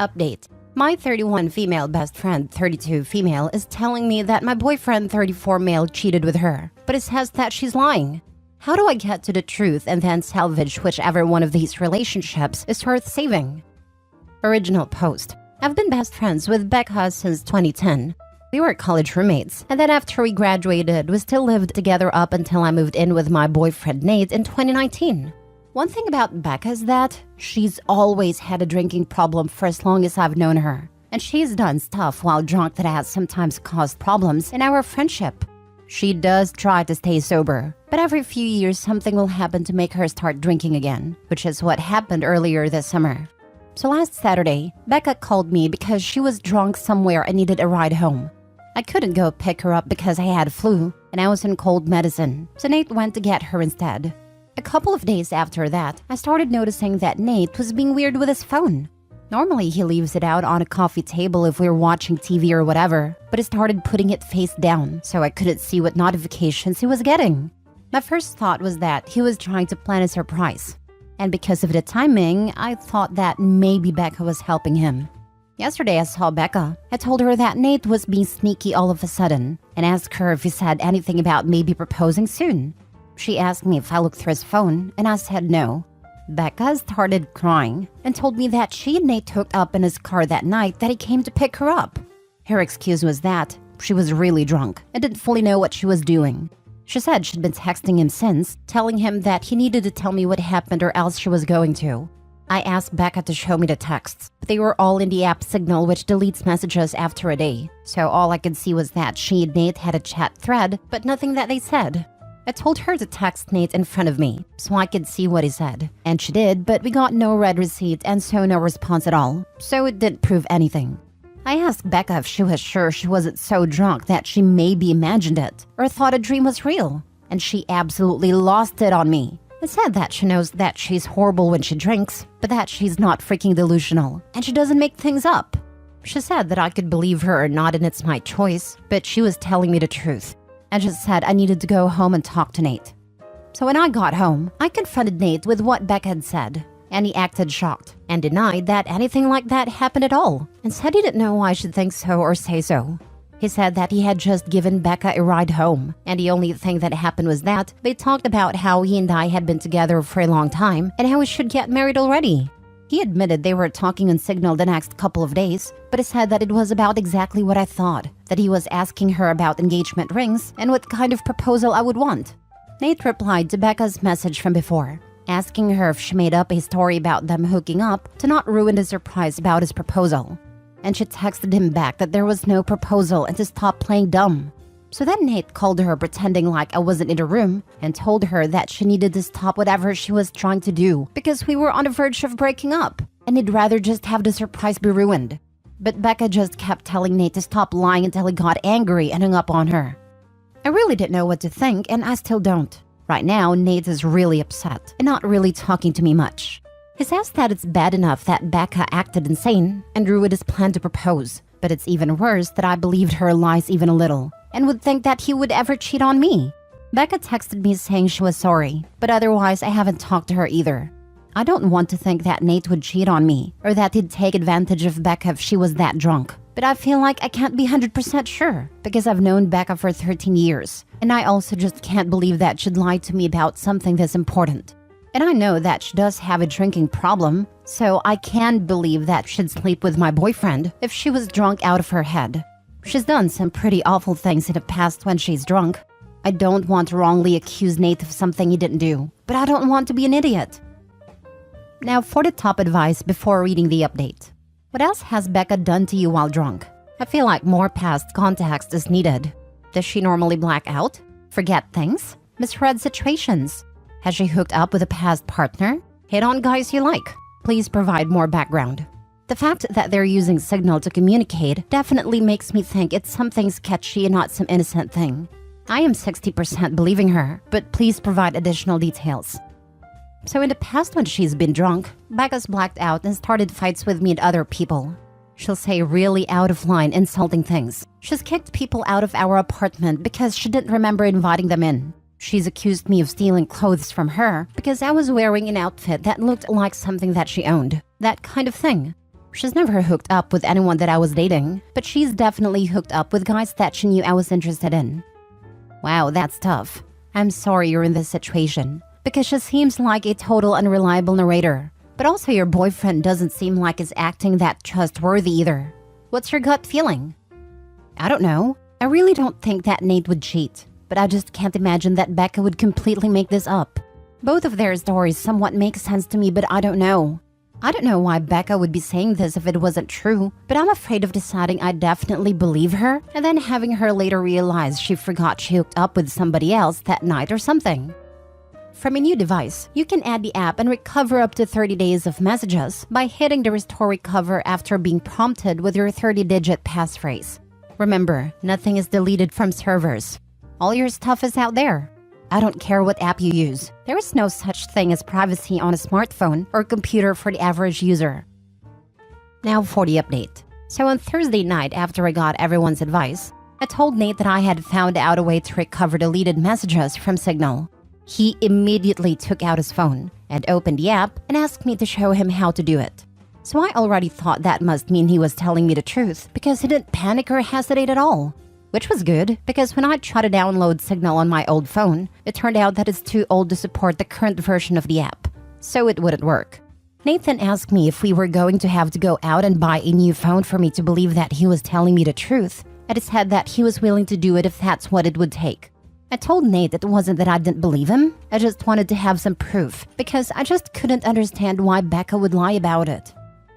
Update. My 31 female best friend 32 female is telling me that my boyfriend 34 male cheated with her, but it says that she's lying. How do I get to the truth and then salvage whichever one of these relationships is worth saving? Original post. I've been best friends with Becca since 2010. We were college roommates, and then after we graduated, we still lived together up until I moved in with my boyfriend Nate in 2019. One thing about Becca is that she's always had a drinking problem for as long as I've known her, and she's done stuff while drunk that has sometimes caused problems in our friendship. She does try to stay sober, but every few years something will happen to make her start drinking again, which is what happened earlier this summer. So last Saturday, Becca called me because she was drunk somewhere and needed a ride home. I couldn't go pick her up because I had flu, and I was in cold medicine, so Nate went to get her instead. A couple of days after that, I started noticing that Nate was being weird with his phone. Normally, he leaves it out on a coffee table if we're watching TV or whatever, but he started putting it face down, so I couldn't see what notifications he was getting. My first thought was that he was trying to plan a surprise. And because of the timing, I thought that maybe Becca was helping him. Yesterday, I saw Becca. I told her that Nate was being sneaky all of a sudden, and asked her if he said anything about maybe proposing soon. She asked me if I looked through his phone, and I said no. Becca started crying and told me that she and Nate hooked up in his car that night that he came to pick her up. Her excuse was that she was really drunk and didn't fully know what she was doing. She said she'd been texting him since, telling him that he needed to tell me what happened or else she was going to. I asked Becca to show me the texts, but they were all in the app Signal, which deletes messages after a day. So all I could see was that she and Nate had a chat thread, but nothing that they said. I told her to text Nate in front of me, so I could see what he said. And she did, but we got no read receipt and so no response at all, so it didn't prove anything. I asked Becca if she was sure she wasn't so drunk that she maybe imagined it, or thought a dream was real, and she absolutely lost it on me. I said that she knows that she's horrible when she drinks, but that she's not freaking delusional, and she doesn't make things up. She said that I could believe her or not and it's my choice, but she was telling me the truth. I just said I needed to go home and talk to Nate. So when I got home, I confronted Nate with what Becca had said, and he acted shocked and denied that anything like that happened at all, and said he didn't know why I should think so or say so. He said that he had just given Becca a ride home, and the only thing that happened was that they talked about how he and I had been together for a long time and how we should get married already. He admitted they were talking on Signal the next couple of days, but he said that it was about exactly what I thought, that he was asking her about engagement rings and what kind of proposal I would want. Nate replied to Becca's message from before, asking her if she made up a story about them hooking up to not ruin the surprise about his proposal. And she texted him back that there was no proposal and to stop playing dumb. So then Nate called her pretending like I wasn't in the room and told her that she needed to stop whatever she was trying to do because we were on the verge of breaking up and he'd rather just have the surprise be ruined. But Becca just kept telling Nate to stop lying until he got angry and hung up on her. I really didn't know what to think, and I still don't. Right now, Nate is really upset and not really talking to me much. He says that it's bad enough that Becca acted insane and ruined his plan to propose, but it's even worse that I believed her lies even a little and would think that he would ever cheat on me. Becca texted me saying she was sorry, but otherwise I haven't talked to her either. I don't want to think that Nate would cheat on me or that he'd take advantage of Becca if she was that drunk, but I feel like I can't be 100% sure because I've known Becca for 13 years, and I also just can't believe that she'd lie to me about something this important. And I know that she does have a drinking problem, so I can believe that she'd sleep with my boyfriend if she was drunk out of her head. She's done some pretty awful things in the past when she's drunk. I don't want to wrongly accuse Nate of something he didn't do, but I don't want to be an idiot. Now for the top advice before reading the update. What else has Becca done to you while drunk? I feel like more past context is needed. Does she normally black out? Forget things? Misread situations? Has she hooked up with a past partner? Hit on guys you like? Please provide more background. The fact that they're using Signal to communicate definitely makes me think it's something sketchy and not some innocent thing. I am 60% believing her, but please provide additional details. So in the past when she's been drunk, Becca's blacked out and started fights with me and other people. She'll say really out of line, insulting things. She's kicked people out of our apartment because she didn't remember inviting them in. She's accused me of stealing clothes from her because I was wearing an outfit that looked like something that she owned. That kind of thing. She's never hooked up with anyone that I was dating, but she's definitely hooked up with guys that she knew I was interested in. Wow, that's tough. I'm sorry you're in this situation, because she seems like a total unreliable narrator. But also your boyfriend doesn't seem like he's acting that trustworthy either. What's your gut feeling? I don't know. I really don't think that Nate would cheat, but I just can't imagine that Becca would completely make this up. Both of their stories somewhat make sense to me, but I don't know. I don't know why Becca would be saying this if it wasn't true, but I'm afraid of deciding I definitely believe her and then having her later realize she forgot she hooked up with somebody else that night or something. From a new device, you can add the app and recover up to 30 days of messages by hitting the Restore Recover after being prompted with your 30-digit passphrase. Remember, nothing is deleted from servers. All your stuff is out there. I don't care what app you use. There is no such thing as privacy on a smartphone or computer for the average user. Now for the update. So on Thursday night, after I got everyone's advice, I told Nate that I had found out a way to recover deleted messages from Signal. He immediately took out his phone and opened the app and asked me to show him how to do it. So I already thought that must mean he was telling me the truth because he didn't panic or hesitate at all. Which was good, because when I tried to download Signal on my old phone, it turned out that it's too old to support the current version of the app, so it wouldn't work. Nathan asked me if we were going to have to go out and buy a new phone for me to believe that he was telling me the truth, and he said that he was willing to do it if that's what it would take. I told Nate it wasn't that I didn't believe him, I just wanted to have some proof, because I just couldn't understand why Becca would lie about it.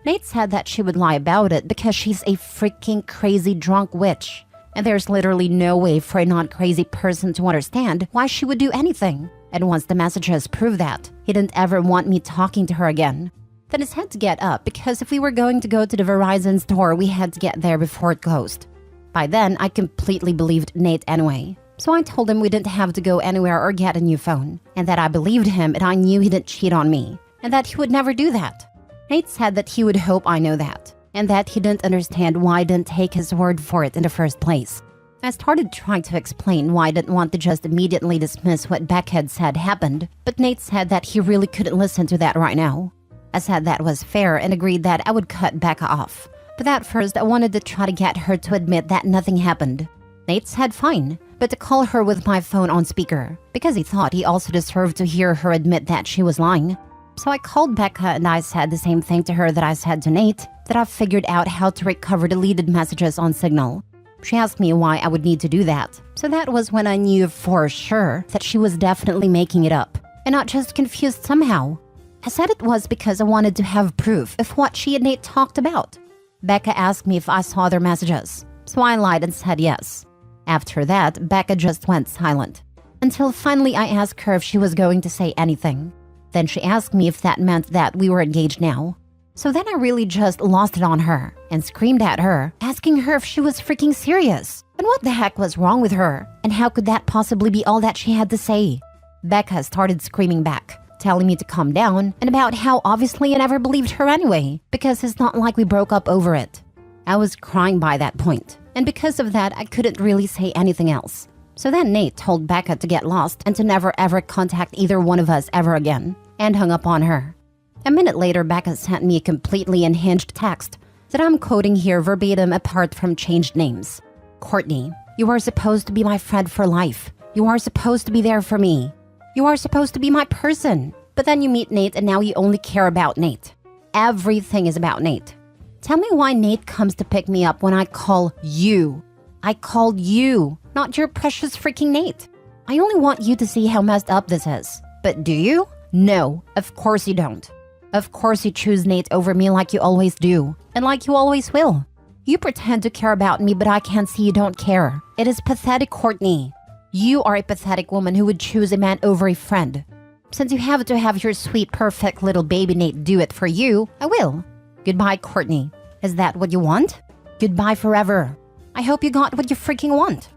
Nate said that she would lie about it because she's a freaking crazy drunk witch. And there's literally no way for a non-crazy person to understand why she would do anything. And once the messages prove that, he didn't ever want me talking to her again. Then his had to get up because if we were going to go to the Verizon store, we had to get there before it closed. By then, I completely believed Nate anyway. So I told him we didn't have to go anywhere or get a new phone, and that I believed him and I knew he didn't cheat on me, and that he would never do that. Nate said that he would hope I know that, and that he didn't understand why I didn't take his word for it in the first place. I started trying to explain why I didn't want to just immediately dismiss what Beck had said happened, but Nate said that he really couldn't listen to that right now. I said that was fair and agreed that I would cut Becca off. But at first, I wanted to try to get her to admit that nothing happened. Nate said fine, but to call her with my phone on speaker, because he thought he also deserved to hear her admit that she was lying. So I called Becca and I said the same thing to her that I said to Nate, that I've figured out how to recover deleted messages on Signal. She asked me why I would need to do that, so that was when I knew for sure that she was definitely making it up, and not just confused somehow. I said it was because I wanted to have proof of what she and Nate talked about. Becca asked me if I saw their messages, so I lied and said yes. After that, Becca just went silent, until finally I asked her if she was going to say anything. Then she asked me if that meant that we were engaged now. So then I really just lost it on her and screamed at her, asking her if she was freaking serious. And what the heck was wrong with her? And how could that possibly be all that she had to say? Becca started screaming back, telling me to calm down and about how obviously I never believed her anyway, because it's not like we broke up over it. I was crying by that point, and because of that I couldn't really say anything else. So then Nate told Becca to get lost and to never ever contact either one of us ever again, and hung up on her. A minute later, Becca sent me a completely unhinged text that I'm quoting here verbatim apart from changed names. Courtney, you are supposed to be my friend for life. You are supposed to be there for me. You are supposed to be my person. But then you meet Nate and now you only care about Nate. Everything is about Nate. Tell me why Nate comes to pick me up when I call you. I called you, not your precious freaking Nate. I only want you to see how messed up this is. But do you? No, of course you don't. Of course you choose Nate over me like you always do, and like you always will. You pretend to care about me, but I can see you don't care. It is pathetic, Courtney. You are a pathetic woman who would choose a man over a friend. Since you have to have your sweet, perfect little baby Nate do it for you, I will. Goodbye, Courtney. Is that what you want? Goodbye forever. I hope you got what you freaking want.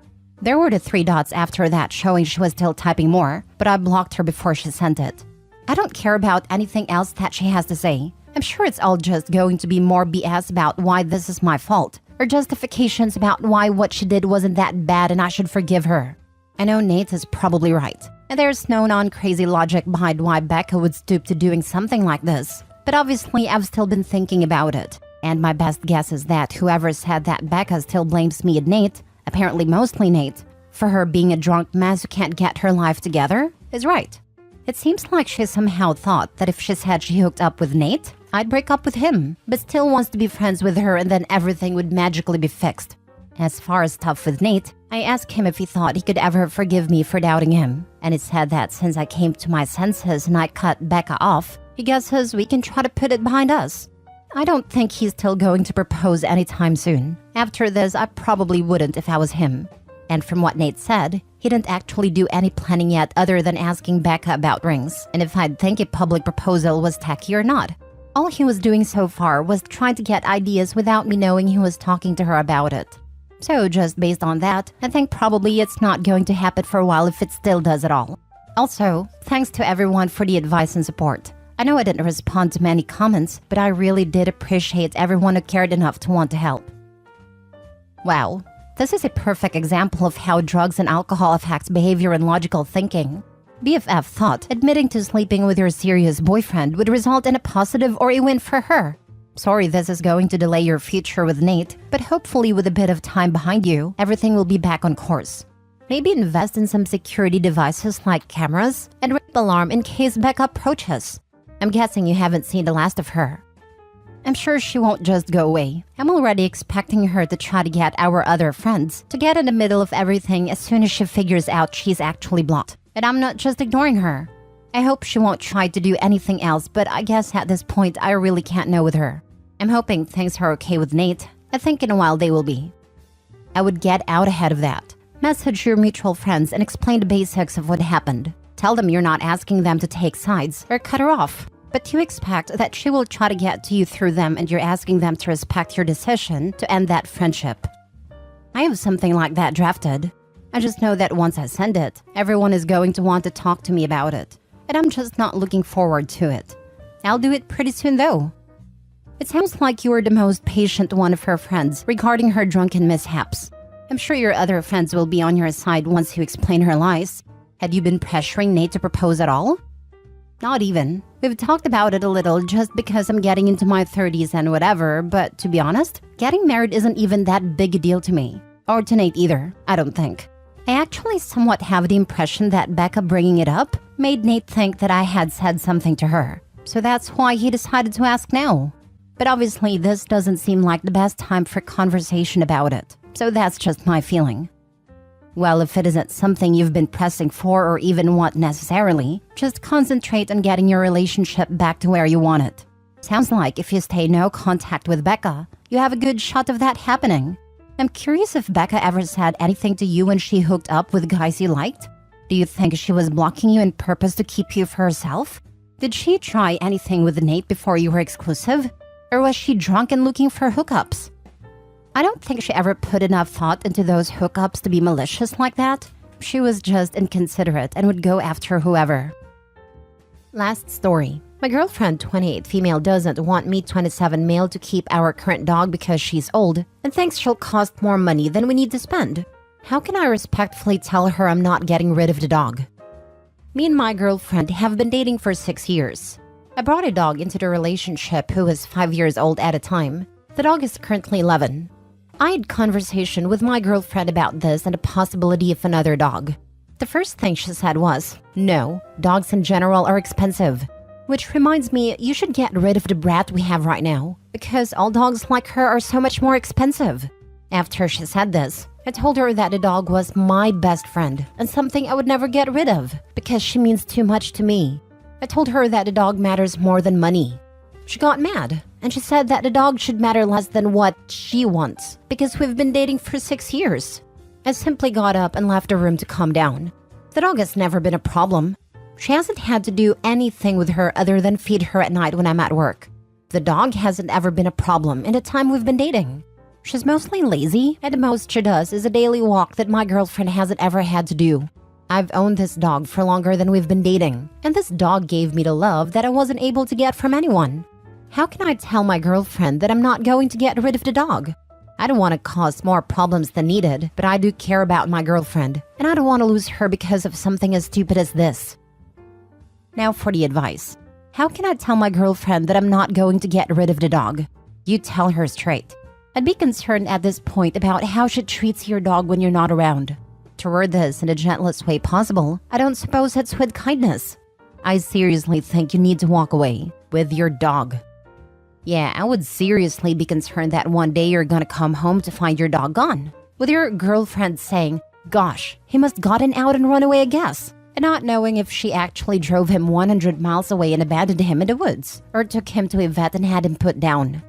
There were the 3 dots after that showing she was still typing more, but I blocked her before she sent it. I don't care about anything else that she has to say. I'm sure it's all just going to be more BS about why this is my fault, or justifications about why what she did wasn't that bad and I should forgive her. I know Nate is probably right, and there's no non-crazy logic behind why Becca would stoop to doing something like this. But obviously I've still been thinking about it, And my best guess is that whoever said that Becca still blames me and Nate, apparently mostly Nate, for her being a drunk mess who can't get her life together, is right. It seems like she somehow thought that if she said she hooked up with Nate, I'd break up with him, but still wants to be friends with her and then everything would magically be fixed. As far as stuff with Nate, I asked him if he thought he could ever forgive me for doubting him, and he said that since I came to my senses and I cut Becca off, he guesses we can try to put it behind us. I don't think he's still going to propose anytime soon. After this, I probably wouldn't if I was him. And from what Nate said, he didn't actually do any planning yet other than asking Becca about rings, and if I'd think a public proposal was tacky or not. All he was doing so far was trying to get ideas without me knowing he was talking to her about it. So just based on that, I think probably it's not going to happen for a while if it still does at all. Also, thanks to everyone for the advice and support. I know I didn't respond to many comments, but I really did appreciate everyone who cared enough to want to help. Wow, this is a perfect example of how drugs and alcohol affects behavior and logical thinking. BFF thought admitting to sleeping with your serious boyfriend would result in a positive or a win for her. Sorry this is going to delay your future with Nate, but hopefully with a bit of time behind you, everything will be back on course. Maybe invest in some security devices like cameras and rape alarm in case Becca approaches. I'm guessing you haven't seen the last of her. I'm sure she won't just go away. I'm already expecting her to try to get our other friends to get in the middle of everything as soon as she figures out she's actually blocked. And I'm not just ignoring her. I hope she won't try to do anything else, but I guess at this point I really can't know with her. I'm hoping things are okay with Nate. I think in a while they will be. I would get out ahead of that. Message your mutual friends and explain the basics of what happened. Tell them you're not asking them to take sides or cut her off, but you expect that she will try to get to you through them and you're asking them to respect your decision to end that friendship. I have something like that drafted. I just know that once I send it, everyone is going to want to talk to me about it, and I'm just not looking forward to it. I'll do it pretty soon though. It sounds like you are the most patient one of her friends regarding her drunken mishaps. I'm sure your other friends will be on your side once you explain her lies. Had you been pressuring Nate to propose at all? Not even. We've talked about it a little just because I'm getting into my 30s and whatever, but to be honest, getting married isn't even that big a deal to me. Or to Nate either, I don't think. I actually somewhat have the impression that Becca bringing it up made Nate think that I had said something to her. So that's why he decided to ask now. But obviously this doesn't seem like the best time for conversation about it. So that's just my feeling. Well, if it isn't something you've been pressing for or even want necessarily, just concentrate on getting your relationship back to where you want it. Sounds like if you stay no contact with Becca, you have a good shot of that happening. I'm curious if Becca ever said anything to you when she hooked up with guys you liked? Do you think she was blocking you on purpose to keep you for herself? Did she try anything with Nate before you were exclusive? Or was she drunk and looking for hookups? I don't think she ever put enough thought into those hookups to be malicious like that. She was just inconsiderate and would go after whoever. Last story. My girlfriend, 28 female, doesn't want me, 27 male, to keep our current dog because she's old and thinks she'll cost more money than we need to spend. How can I respectfully tell her I'm not getting rid of the dog? Me and my girlfriend have been dating for 6 years. I brought a dog into the relationship who was 5 years old at a time. The dog is currently 11. I had conversation with my girlfriend about this and the possibility of another dog. The first thing she said was, no, dogs in general are expensive. Which reminds me, you should get rid of the brat we have right now, because all dogs like her are so much more expensive. After she said this, I told her that the dog was my best friend and something I would never get rid of, because she means too much to me. I told her that the dog matters more than money. She got mad, and she said that the dog should matter less than what she wants, because we've been dating for 6 years. I simply got up and left the room to calm down. The dog has never been a problem. She hasn't had to do anything with her other than feed her at night when I'm at work. The dog hasn't ever been a problem in the time we've been dating. She's mostly lazy, and the most she does is a daily walk that my girlfriend hasn't ever had to do. I've owned this dog for longer than we've been dating, and this dog gave me the love that I wasn't able to get from anyone. How can I tell my girlfriend that I'm not going to get rid of the dog? I don't want to cause more problems than needed, but I do care about my girlfriend, and I don't want to lose her because of something as stupid as this. Now for the advice. How can I tell my girlfriend that I'm not going to get rid of the dog? You tell her straight. I'd be concerned at this point about how she treats your dog when you're not around. To word this in the gentlest way possible, I don't suppose it's with kindness. I seriously think you need to walk away with your dog. Yeah, I would seriously be concerned that one day you're gonna come home to find your dog gone, with your girlfriend saying, "Gosh, he must gotten out and run away, I guess," and not knowing if she actually drove him 100 miles away and abandoned him in the woods, or took him to a vet and had him put down.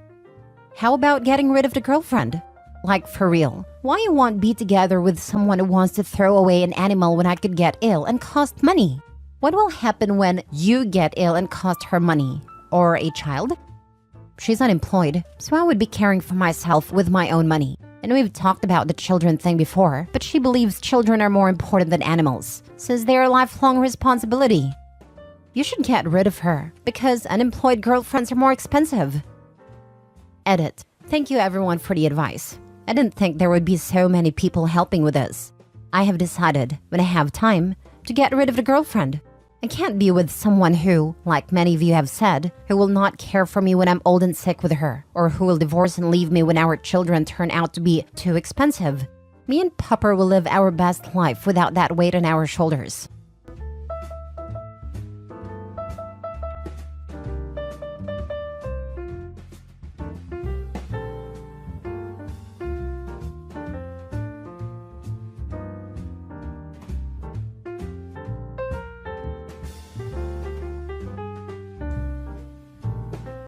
How about getting rid of the girlfriend? Like, for real, why you want be together with someone who wants to throw away an animal when I could get ill and cost money? What will happen when you get ill and cost her money? Or a child? She's unemployed, so I would be caring for myself with my own money. And we've talked about the children thing before, but she believes children are more important than animals, says they're a lifelong responsibility. You should get rid of her, because unemployed girlfriends are more expensive. Edit. Thank you everyone for the advice. I didn't think there would be so many people helping with this. I have decided, when I have time, to get rid of the girlfriend. I can't be with someone who, like many of you have said, who will not care for me when I'm old and sick with her, or who will divorce and leave me when our children turn out to be too expensive. Me and Pupper will live our best life without that weight on our shoulders.